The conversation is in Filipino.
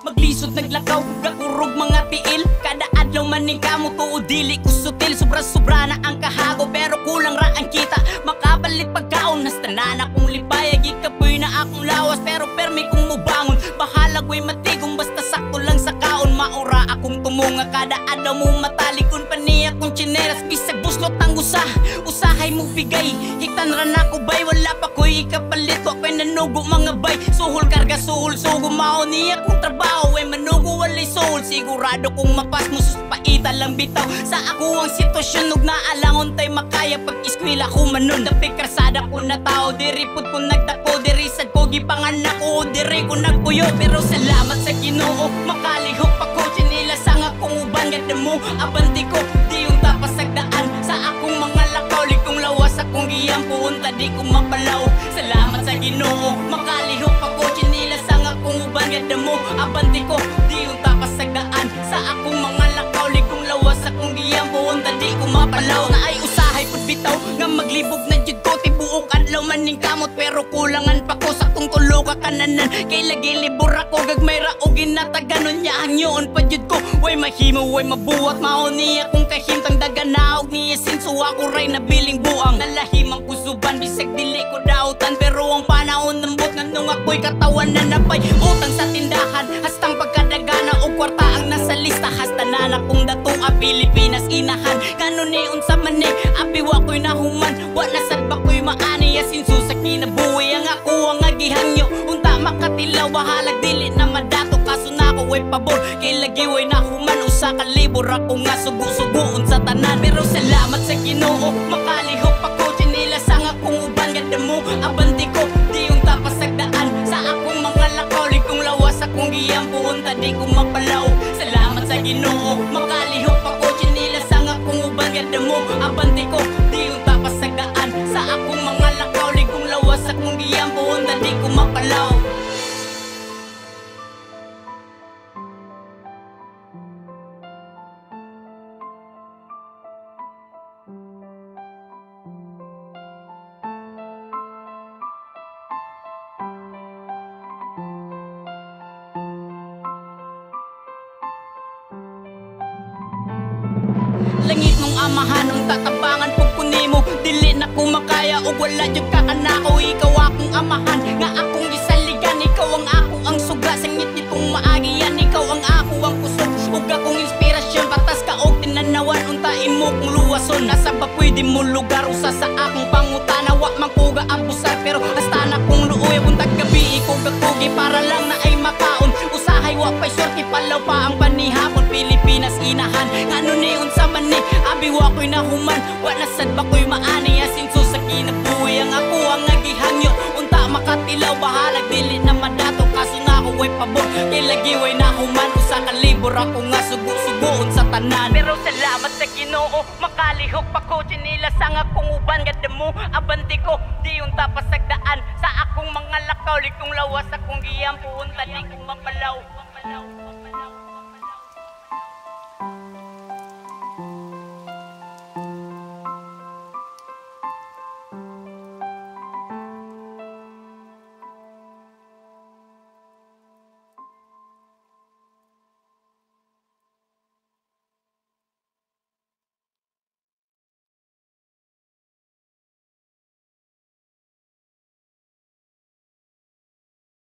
maglisod naglakaw gakurog mga tiil. Kada adlaw maning kamo tuod dili ko sutil. Sobra-sobra na ang kahago pero kulang ra ang kita. Makabalit pagkaon nas tanan akong lipay. Gikapoy na akong lawas pero permi kong mubangon. Bahala ko'y matigong basta sakto lang sa kaon. Maura akong tumunga kada adlaw mo matalikon pa niya kong chineras. Bisag buslot ang usahay mo bigay. Hiktan ra na ko bay wala pa ko'y ikapalit. Wa ko'y nanugo mga bay. Suhol karga suhol sugo mao niya kong trabaho. Way manugo walay soul. Sigurado kong mapas mo sus paita lang bitaw. Sa ako ang sitwasyon ug naalangon tay makaya pag eskwela ko manon. Dapig karsada ko na tao diri pud ko nagdako diri sad ko gipanganak ko diri ko nagpuyo. Pero salamat sa Ginoo makalihok pa ko chinilas ang akong uban ganda mo abanti ko di yung tapas sagdaan sa akong mga lakaw likong lawas akong giyang puunta di ko mapalaw. Salamat sa Ginoo makalihok pa ko chinilas ang akong uban ganda mo abanti ko di yung tapas sagdaan sa akong mga lakaw likong lawas akong giyang puunta di ko mapalaw. Na ay usahay pud bitaw nga maglibog na jud ko tibuok adlaw maning kamot pero kulangan pa ko sa kung tulo ka kananan. Kay lagi libur ako gagmay ra og ginataganon niya hangyoon pa jud ko. Way mahimo way mabuhat mao niya kung kahimtang daganaog niya sinso ako ray nabiling buang. Nalahimang kusuban bisag dili ko dautan pero ang panahon nambot nganong ako'y katawan na napay utang sa tindahan. Hastang pagkadagana og kwarta ang nasa lista hasta na akong datong a Pilipinas inahan. Kanon ni unsa man ni abi wa ko'y nahuman wa nasad ba ko'y maani sinso sa kinabuhi ang ako ang agihangyo unta makatilaw bahalag dili na madato kaso na ako way pabor kay lagi way nahuman usa ka libur ako nga sugo-sugoon sa tanan. Pero salamat sa Ginoo makalihok pa ko chinilas ang akong uban ganda mo abanti ko di yung tapas sagdaan sa akong mga lakaw likong lawas akong giyang puunta di ko mapalaw. Salamat sa Ginoo makalihok pa ko chinilas ang akong uban ganda mo abanti ko di yung tapas sagdaan sa akong mga lakaw likong lawas akong giyang puunta di ko mapalaw. Langit nung amahan nung tatabangan pug kunimo dili na ko makaya ug wala jud ka kanako. Ikaw akong amahan nga akong gisaligan ikaw ang ako ang suga sangit nitong maagian. Ikaw ang ako ang kusog ug akong inspirasyon batas ka og tinanawan unta imo kung luwason. Nasa ba pwede mo lugar usa sa akong pangutana wa man ko gaabusar pero hasta na kong luoy buntag gabi ikaw gakugi para lang na ay makaon. Usahay wa pay sorti palaw pa ang panihapon Pilipinas inahan. Ngano ni unsa man ni abi wa ko'y nahuman wa nasad ba ko'y maani sinso sa kinabuhi ang ako ang nagihangyo unta makatilaw bahalag dili na madato kaso na ako way pabor kay lagi way nahuman usa ka libur ako nga sugo-sugoon sa tanan. Pero salamat sa Ginoo makalihok pa ko chinilas ang akong uban ganda mo abanti ko di yung tapas sagdaan sa akong mga lakaw likong lawas akong giyang puunta di ko mapalaw.